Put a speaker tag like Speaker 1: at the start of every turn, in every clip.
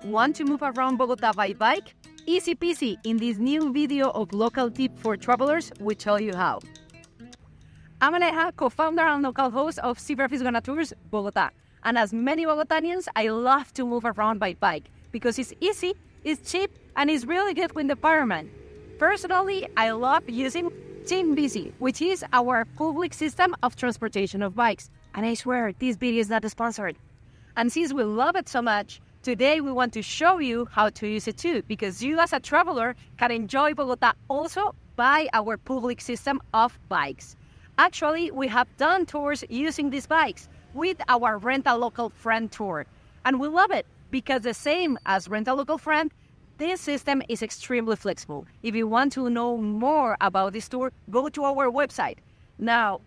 Speaker 1: Want to move around Bogota by bike? Easy peasy. In this new video of local tip for travelers, we tell you how. I'm Aleja, co-founder and local host of Fisgona Tours, Bogota. And as many Bogotanians, I love to move around by bike because it's easy, it's cheap, and it's really good with the environment. Personally, I love using Team Bici, which is our public system of transportation of bikes. And I swear, this video is not sponsored. And since we love it so much, today we want to show you how to use it too, because you as a traveler can enjoy Bogota also by our public system of bikes. Actually, we have done tours using these bikes with our Rent a Local Friend tour. And we love it because the same as Rent a Local Friend, this system is extremely flexible. If you want to know more about this tour, go to our website. Now,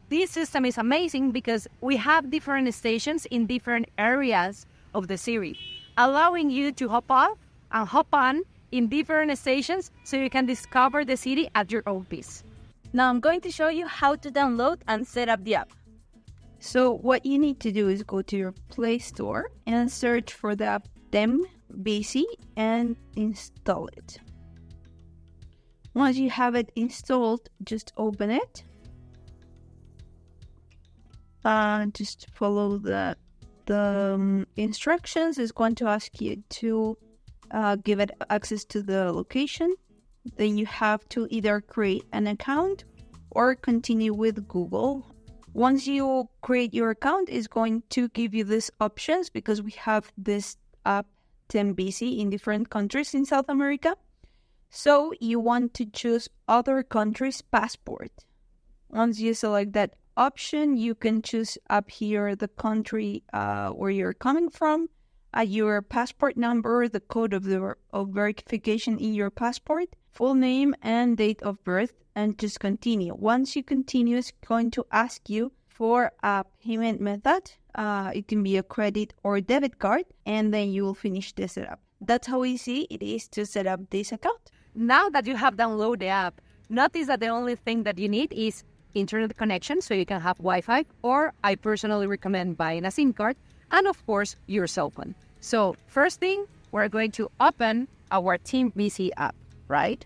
Speaker 1: this system is amazing because we have different stations in different areas of the city, allowing you to hop off and hop on in different stations so you can discover the city at your own pace. Now I'm going to show you how to download and set up the app.
Speaker 2: So what you need to do is go to your Play Store and search for the app BC and install it. Once you have it installed, just open it. Just follow the instructions. It's going to ask you to give it access to the location. Then you have to either create an account or continue with Google. Once you create your account, it's going to give you these options because we have this app 10BC in different countries in South America. So you want to choose other countries' passport. Once you select that option, you can choose up here the country where you're coming from, your passport number, the code of verification in your passport, full name and date of birth, and just continue. Once you continue, it's going to ask you for a payment method. It can be a credit or debit card, and then you will finish the setup. That's how easy it is to set up this account.
Speaker 1: Now that you have downloaded the app, notice that the only thing that you need is internet connection so you can have Wi-Fi, or I personally recommend buying a SIM card, and of course your cell phone. So first thing, we're going to open our Team BC app, right?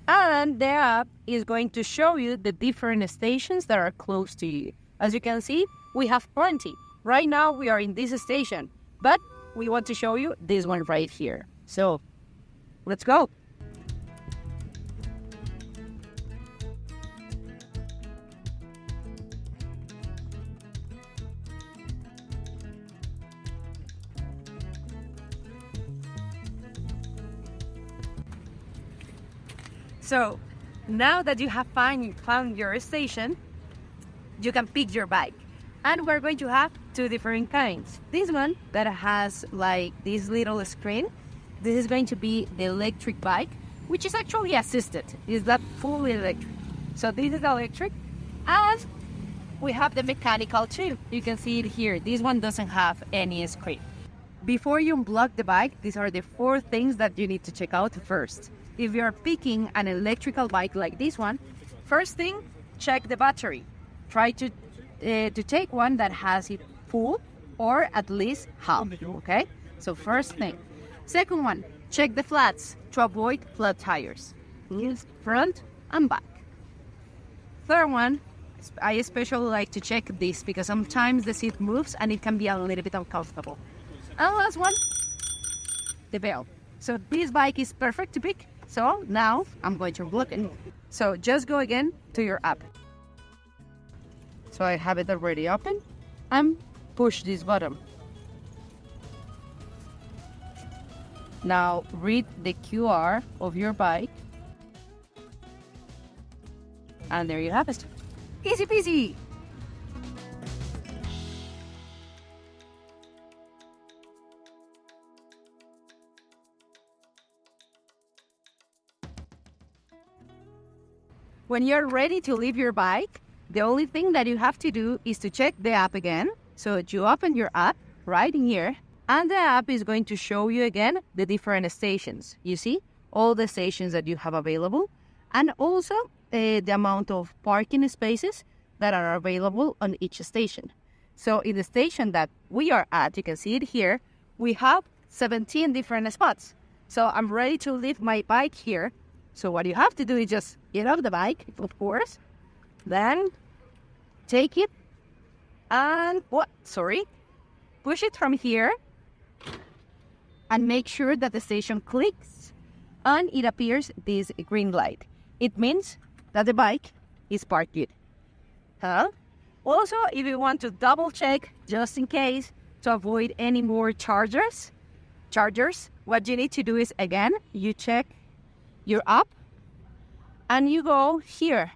Speaker 1: And the app is going to show you the different stations that are close to you. As you can see, we have plenty. Right now we are in this station, but we want to show you this one right here. So, let's go. So, now that you have found your station, you can pick your bike. And we're going to have two different kinds. This one that has like this little screen, this is going to be the electric bike, which is actually assisted. It's not fully electric. So this is electric. And we have the mechanical too. You can see it here. This one doesn't have any screen. Before you unblock the bike, these are the 4 things that you need to check out first. If you're picking an electrical bike like this one, first thing, check the battery. Try to take one that has it full or at least half, okay? So first thing. Second one, check the flats to avoid flat tires. Use front and back. Third one, I especially like to check this because sometimes the seat moves and it can be a little bit uncomfortable. And last one, the bell. So this bike is perfect to pick. So now I'm going to unblock it. So just go again to your app. So I have it already open and push this button. Now read the QR of your bike. And there you have it. Easy peasy. When you're ready to leave your bike, the only thing that you have to do is to check the app again. So you open your app right in here, and the app is going to show you again the different stations. You see all the stations that you have available, and also the amount of parking spaces that are available on each station. So in the station that we are at, you can see it here, we have 17 different spots. So I'm ready to leave my bike here. So what you have to do is just get off the bike, of course, then take it and push it from here and make sure that the station clicks and it appears this green light. It means that the bike is parked good. Also, if you want to double check, just in case, to avoid any more chargers, what you need to do is, again, you check your app and you go here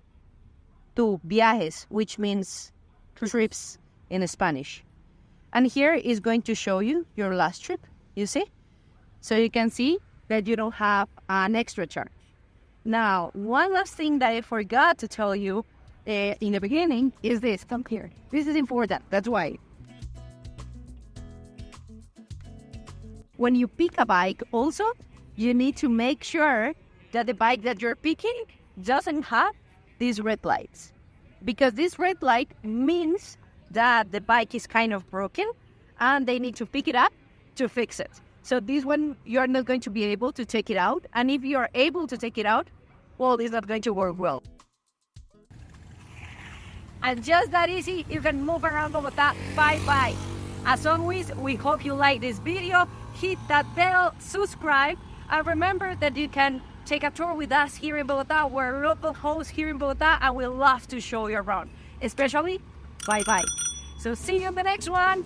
Speaker 1: to viajes, which means trips in Spanish. And here is going to show you your last trip, you see? So you can see that you don't have an extra charge. Now, one last thing that I forgot to tell you in the beginning is this. Come here. This is important. That's why. When you pick a bike also, you need to make sure that the bike that you're picking doesn't have these red lights. Because this red light means that the bike is kind of broken and they need to pick it up to fix it. So this one, you're not going to be able to take it out. And if you are able to take it out, well, it's not going to work well. And just that easy, you can move around Bogota by bike. As always, we hope you like this video. Hit that bell, subscribe, and remember that you can take a tour with us here in Bogota. We're local hosts here in Bogota, and we love to show you around, especially by bike. So see you in the next one.